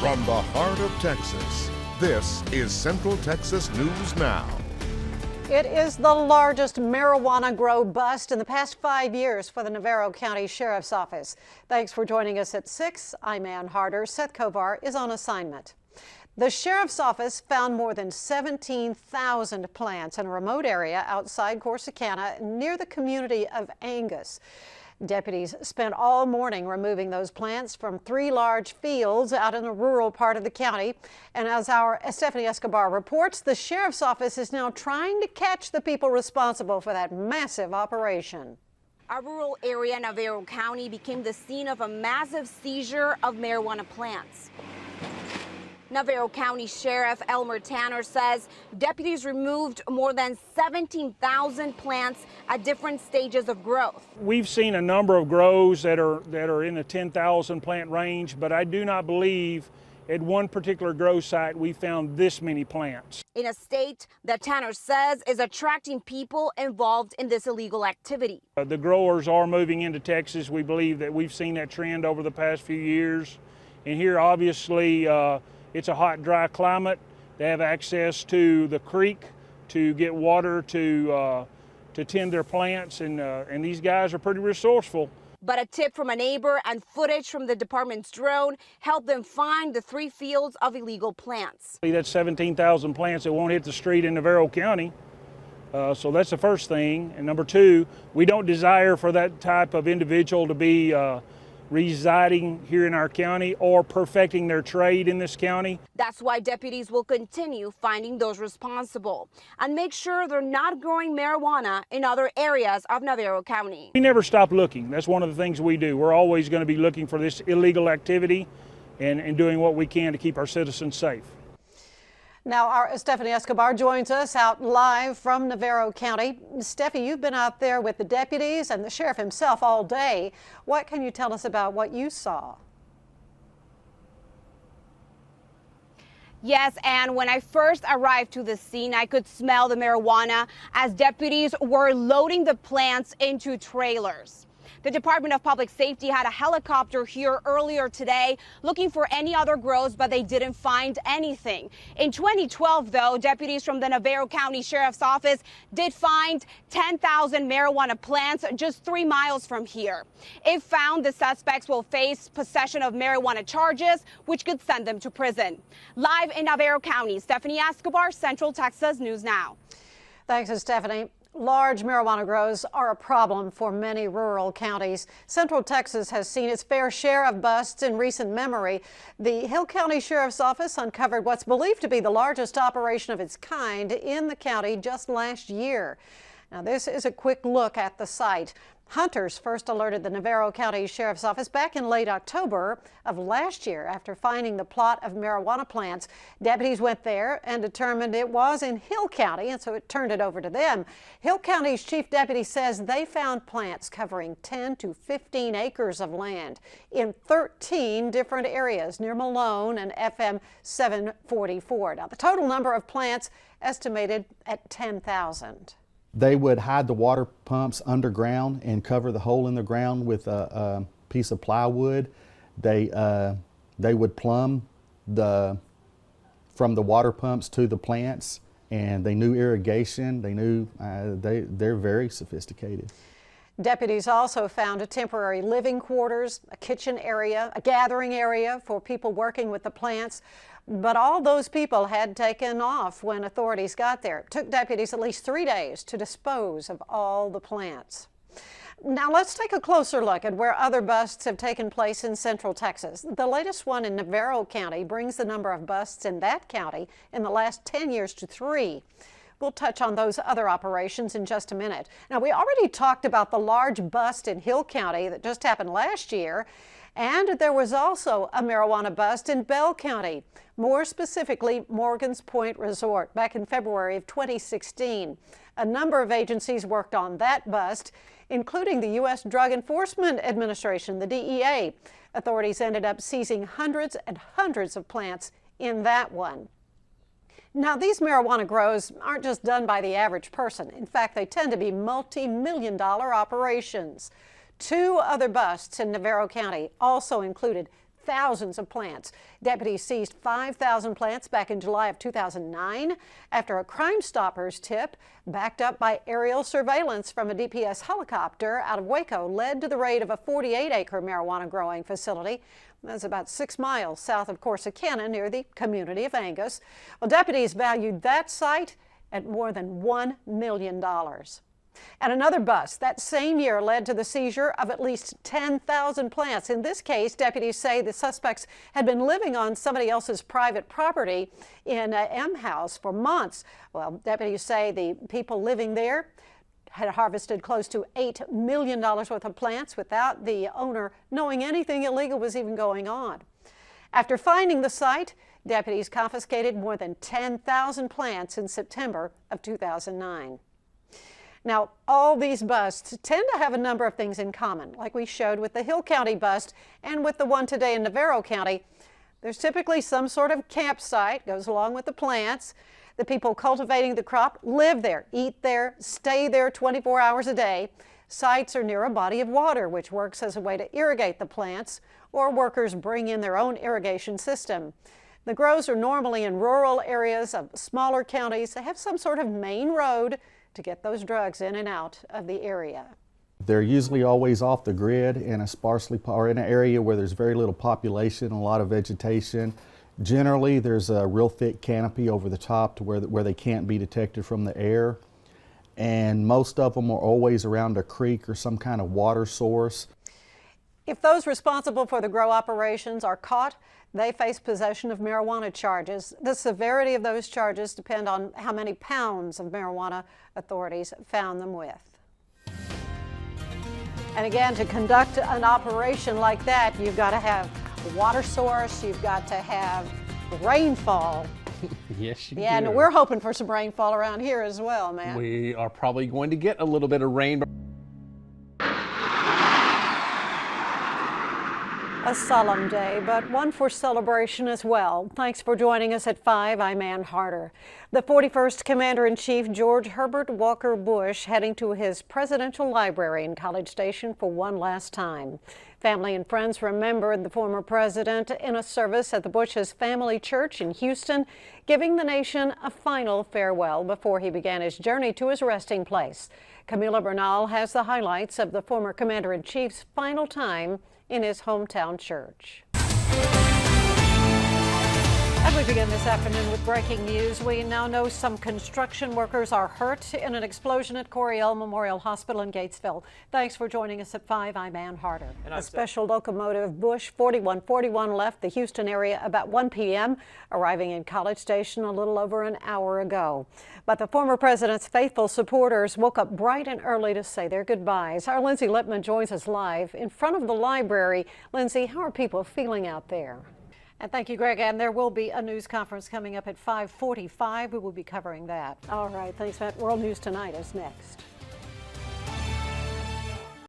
From the heart of Texas, this is Central Texas News Now. It is the largest marijuana grow bust in the past 5 years for the Navarro County Sheriff's Office. Thanks for joining us at 6. I'm Ann Harder. Seth Kovar is on assignment. The Sheriff's Office found more than 17,000 plants in a remote area outside Corsicana near the community of Angus. Deputies spent all morning removing those plants from 3 large fields out in the rural part of the county. And as our Stephanie Escobar reports, the Sheriff's Office is now trying to catch the people responsible for that massive operation. A rural area in Navarro County became the scene of a massive seizure of marijuana plants. Navarro County Sheriff Elmer Tanner says deputies removed more than 17,000 plants at different stages of growth. We've seen a number of grows that are in the 10,000 plant range, but I do not believe at one particular grow site we found this many plants. In a state that Tanner says is attracting people involved in this illegal activity. The growers are moving into Texas. We believe that we've seen that trend over the past few years. And here obviously it's a hot, dry climate. They have access to the creek to get water to tend their plants, and these guys are pretty resourceful. But a tip from a neighbor and footage from the department's drone helped them find the 3 fields of illegal plants. That's 17,000 plants that won't hit the street in Navarro County. So that's the first thing. And number 2, we don't desire for that type of individual to be residing here in our county or perfecting their trade in this county. That's why deputies will continue finding those responsible and make sure they're not growing marijuana in other areas of Navarro County. We never stop looking. That's one of the things we do. We're always going to be looking for this illegal activity and doing what we can to keep our citizens safe. Now, our Stephanie Escobar joins us out live from Navarro County. Steffi, you've been out there with the deputies and the sheriff himself all day. What can you tell us about what you saw? Yes, and when I first arrived to the scene, I could smell the marijuana as deputies were loading the plants into trailers. The Department of Public Safety had a helicopter here earlier today looking for any other grows, but they didn't find anything. In 2012, though, deputies from the Navarro County Sheriff's Office did find 10,000 marijuana plants just 3 miles from here. If found, the suspects will face possession of marijuana charges, which could send them to prison. Live in Navarro County, Stephanie Escobar, Central Texas News Now. Thanks, Stephanie. Large marijuana grows are a problem for many rural counties. Central Texas has seen its fair share of busts in recent memory. The Hill County Sheriff's Office uncovered what's believed to be the largest operation of its kind in the county just last year. Now, this is a quick look at the site. Hunters first alerted the Navarro County Sheriff's Office back in late October of last year after finding the plot of marijuana plants. Deputies went there and determined it was in Hill County, and so it turned it over to them. Hill County's chief deputy says they found plants covering 10 to 15 acres of land in 13 different areas near Malone and FM 744. Now, the total number of plants estimated at 10,000. They would hide the water pumps underground and cover the hole in the ground with a piece of plywood. They would plumb from the water pumps to the plants, and they knew irrigation. They knew they're very sophisticated. Deputies also found a temporary living quarters, a kitchen area, a gathering area for people working with the plants. But all those people had taken off when authorities got there. It took deputies at least 3 days to dispose of all the plants. Now let's take a closer look at where other busts have taken place in Central Texas. The latest one in Navarro County brings the number of busts in that county in the last 10 years to 3. We'll touch on those other operations in just a minute. Now, we already talked about the large bust in Hill County that just happened last year. And there was also a marijuana bust in Bell County, more specifically Morgan's Point Resort, back in February of 2016. A number of agencies worked on that bust, including the U.S. Drug Enforcement Administration, the DEA. Authorities ended up seizing hundreds and hundreds of plants in that one. Now, these marijuana grows aren't just done by the average person. In fact, they tend to be multi-million-dollar operations. 2 other busts in Navarro County also included thousands of plants. Deputies seized 5,000 plants back in July of 2009 after a Crime Stoppers tip backed up by aerial surveillance from a DPS helicopter out of Waco led to the raid of a 48-acre marijuana growing facility. That's about 6 miles south of Corsicana near the community of Angus. Well, deputies valued that site at more than $1 million. And another bust that same year led to the seizure of at least 10,000 plants. In this case, deputies say the suspects had been living on somebody else's private property in M House for months. Well, deputies say the people living there had harvested close to $8 million worth of plants without the owner knowing anything illegal was even going on. After finding the site, deputies confiscated more than 10,000 plants in September of 2009. Now, all these busts tend to have a number of things in common, like we showed with the Hill County bust and with the one today in Navarro County. There's typically some sort of campsite goes along with the plants. The people cultivating the crop live there, eat there, stay there 24 hours a day. Sites are near a body of water, which works as a way to irrigate the plants, or workers bring in their own irrigation system. The grows are normally in rural areas of smaller counties. They have some sort of main road to get those drugs in and out of the area. They're usually always off the grid in a sparsely or in an area where there's very little population, a lot of vegetation. Generally, there's a real thick canopy over the top to where they can't be detected from the air. And most of them are always around a creek or some kind of water source. If those responsible for the grow operations are caught, they face possession of marijuana charges. The severity of those charges depend on how many pounds of marijuana authorities found them with. And again, to conduct an operation like that, you've got to have a water source, you've got to have rainfall. Yes, you do. Yeah, and we're hoping for some rainfall around here as well, man. We are probably going to get a little bit of rain. A solemn day, but one for celebration as well. Thanks for joining us at 5. I'm Ann Harder. The 41st Commander-in-Chief George Herbert Walker Bush heading to his presidential library in College Station for one last time. Family and friends remembered the former president in a service at the Bush's Family Church in Houston, giving the nation a final farewell before he began his journey to his resting place. Camila Bernal has the highlights of the former Commander-in-Chief's final time in his hometown church. As we begin this afternoon with breaking news, we now know some construction workers are hurt in an explosion at Coryell Memorial Hospital in Gatesville. Thanks for joining us at 5. I'm Ann Harder. A special locomotive Bush 4141 left the Houston area about 1 p.m., arriving in College Station a little over an hour ago. But the former president's faithful supporters woke up bright and early to say their goodbyes. Our Lindsay Lippman joins us live in front of the library. Lindsay, how are people feeling out there? And thank you, Greg. And there will be a news conference coming up at 5:45. We will be covering that. All right. Thanks, Matt. World News Tonight is next.